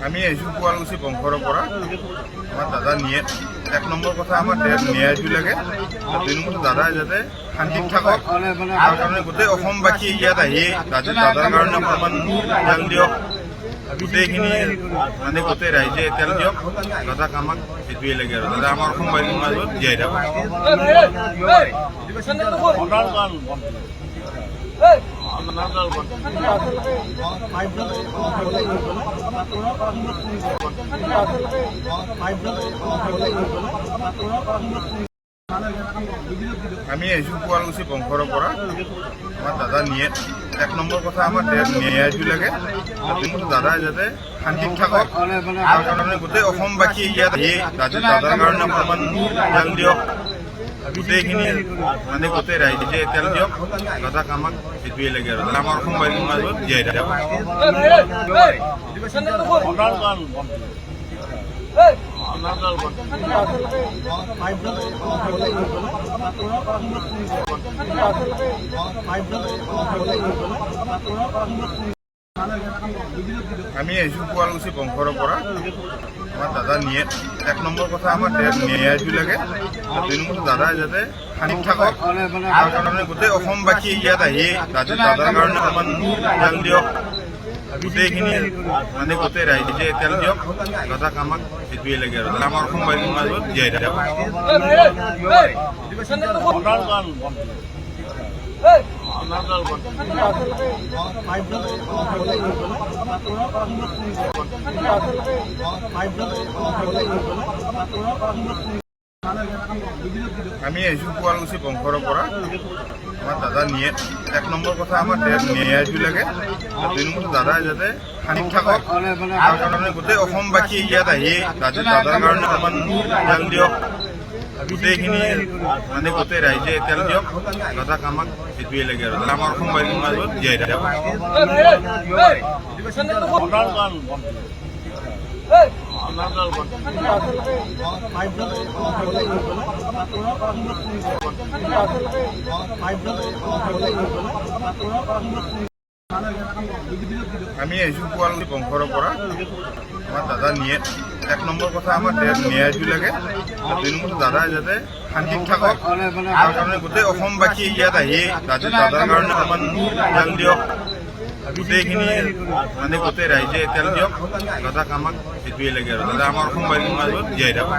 আমি আহিছোঁ শুৱালকুছি বংশৰ পৰা। আমাৰ দাদা নিয়ে 1 নম্বৰ কথা আমাৰ ন্যায়টো লাগে, 2 নম্বৰ দাদা যাতে শান্তিত থাকক, তাৰ কাৰণে গোটেই অসমবাসী ইয়াত আহি দাদাৰ কাৰণে অকণমান তেল দিয়ক, গোটেইখিনি মানে গোটেই ৰাইজে তেল দিয়ক, দাদাক আমাক সেইটোৱে লাগে আৰু দাদা আমাৰ অসমবাসীৰ মাজত জীয়াই থাকক। আমি আহিছোঁ শুৱালকুছি বংশৰ পৰা। আমাৰ দাদা নিয়ে 1 নম্বৰ কথা আমাৰ ন্যায়টো লাগে, 2 নম্বৰ দাদা যাতে শান্তিত থাকক, তাৰ কাৰণে গোটেই অসমবাসী ইয়াত আহি দাদাৰ কাৰণে অকণমান তেল দিয়ক, গোটেইখিনি মানে গোটেই ৰাইজে তেল দিয়ক, দাদাক আমাক সেইটোৱে লাগে আৰু দাদা আমাৰ অসমবাসীৰ মাজত জীয়াই থাকক। আমি আহিছোঁ শুৱালকুছি বংশৰ পৰা। আমাৰ দাদা নিয়ে 1 নম্বৰ কথা আমাৰ ন্যায়টো লাগে, 2 নম্বৰ দাদা যাতে শান্তিত থাকক, তাৰ কাৰণে গোটেই অসমবাসী ইয়াত আহি দাদাৰ কাৰণে অকণমান তেল দিয়ক, গোটেইখিনি মানে গোটেই ৰাইজে তেল দিয়ক, দাদাক আমাক সেইটোৱে লাগে আৰু দাদা আমাৰ অসমবাসীৰ মাজত জীয়াই থাকক। আমি আহিছোঁ শুৱালকুছি বংশৰ পৰা। আমাৰ দাদা নিয়ে 1 নম্বৰ কথা আমাৰ ন্যায়টো লাগে, 2 নম্বৰ দাদা যাতে শান্তিত থাকক, তাৰ কাৰণে গোটেই অসমবাসী ইয়াত আহি দাদাৰ কাৰণে অকণমান তেল দিয়ক, গোটেইখিনি মানে গোটেই ৰাইজে তেল দিয়ক, দাদাক আমাক সেইটোৱে লাগে আৰু দাদা আমাৰ অসমবাসীৰ মাজত জীয়াই থাকক। আমি আহিছোঁ শুৱালকুছি বংশৰ পৰা। আমাৰ দাদা নিয়ে 1 নম্বৰ কথা আমাৰ ন্যায়টো লাগে, 2 নম্বৰ দাদা যাতে শান্তিত থাকক, তাৰ কাৰণে গোটেই অসমবাসী ইয়াত আহি দাদাৰ কাৰণে অকণমান তেল দিয়ক, গোটেইখিনি মানে গোটেই ৰাইজে তেল দিয়ক, দাদাক আমাক সেইটোৱে লাগে আৰু দাদা আমাৰ অসমবাসীৰ মাজত জীয়াই থাকক।